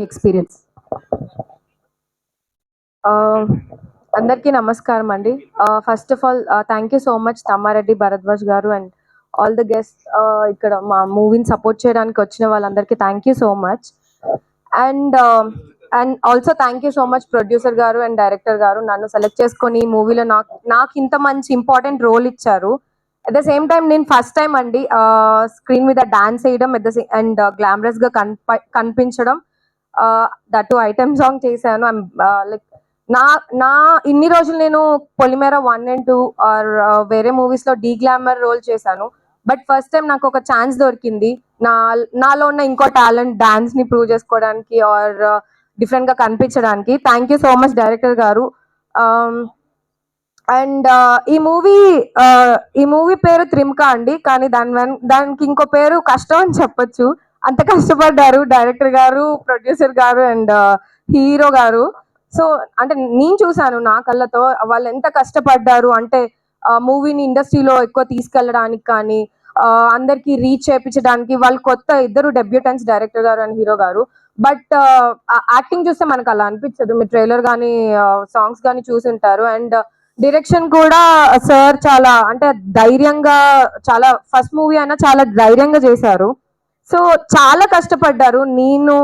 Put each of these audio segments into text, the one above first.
Experience. అందరికీ నమస్కారం అండి. First of all thank you so much Tammareddy Bharadwaj గారు అండ్ ఆల్ ద గెస్ట్ ఇక్కడ మా మూవీని సపోర్ట్ చేయడానికి వచ్చిన వాళ్ళందరికీ thank you so much. And and also thank you so much producer గారు అండ్ డైరెక్టర్ గారు నన్ను సెలెక్ట్ చేసుకొని ఈ మూవీలో నాకు ఇంత మంచి ఇంపార్టెంట్ రోల్ ఇచ్చారు. అట్ ద సేమ్ టైం నేను ఫస్ట్ టైం అండి స్క్రీన్ మీద డాన్స్ వేయడం అండ్ గ్లామరస్ గా కనిపించడం, దట్ ఐటమ్ సాంగ్ చేశాను. లైక్ నా నా ఇన్ని రోజులు నేను పొలిమేర 1 and 2 ఆర్ వేరే మూవీస్ లో డీ గ్లామర్ రోల్ చేశాను. బట్ ఫస్ట్ టైం నాకు ఒక ఛాన్స్ దొరికింది నా నాలో ఉన్న ఇంకో టాలెంట్ డాన్స్ ని ప్రూవ్ చేసుకోవడానికి ఆర్ డిఫరెంట్ గా కనిపించడానికి. Thank you so much director గారు. అండ్ ఈ మూవీ పేరు త్రిమ్కా అండి, కానీ దానికి ఇంకో పేరు కష్టం అని చెప్పొచ్చు. అంత కష్టపడ్డారు డైరెక్టర్ గారు, ప్రొడ్యూసర్ గారు అండ్ హీరో గారు. సో అంటే నేను చూసాను నా కళ్ళతో వాళ్ళు ఎంత కష్టపడ్డారు అంటే మూవీని ఇండస్ట్రీలో ఎక్కువ తీసుకెళ్ళడానికి కానీ అందరికి రీచ్ చేయించడానికి. వాళ్ళు కొత్త ఇద్దరు డెబ్యూటెంట్స్, డైరెక్టర్ గారు అండ్ హీరో గారు. బట్ యాక్టింగ్ చూస్తే మనకు అలా అనిపించదు. మీరు ట్రైలర్ కానీ సాంగ్స్ కానీ చూసి ఉంటారు. అండ్ డైరెక్షన్ కూడా సార్ చాలా అంటే ధైర్యంగా, చాలా ఫస్ట్ మూవీ అయినా చాలా ధైర్యంగా చేశారు. సో చాలా కష్టపడ్డారు. నేను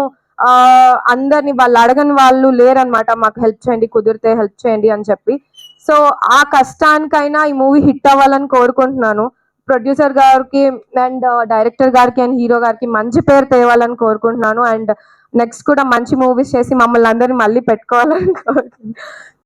అందరిని వాళ్ళు అడగని వాళ్ళు లేరనమాట, మాకు హెల్ప్ చేయండి, కుదిరితే హెల్ప్ చేయండి అని చెప్పి. సో ఆ కష్టానికైనా ఈ మూవీ హిట్ అవ్వాలని కోరుకుంటున్నాను. ప్రొడ్యూసర్ గారికి అండ్ డైరెక్టర్ గారికి అండ్ హీరో గారికి మంచి పేరు తేవాలని కోరుకుంటున్నాను. అండ్ నెక్స్ట్ కూడా మంచి మూవీస్ చేసి మమ్మల్ని అందరినీ మళ్ళీ పెట్టుకోవాలని కోరుకుంటున్నాను.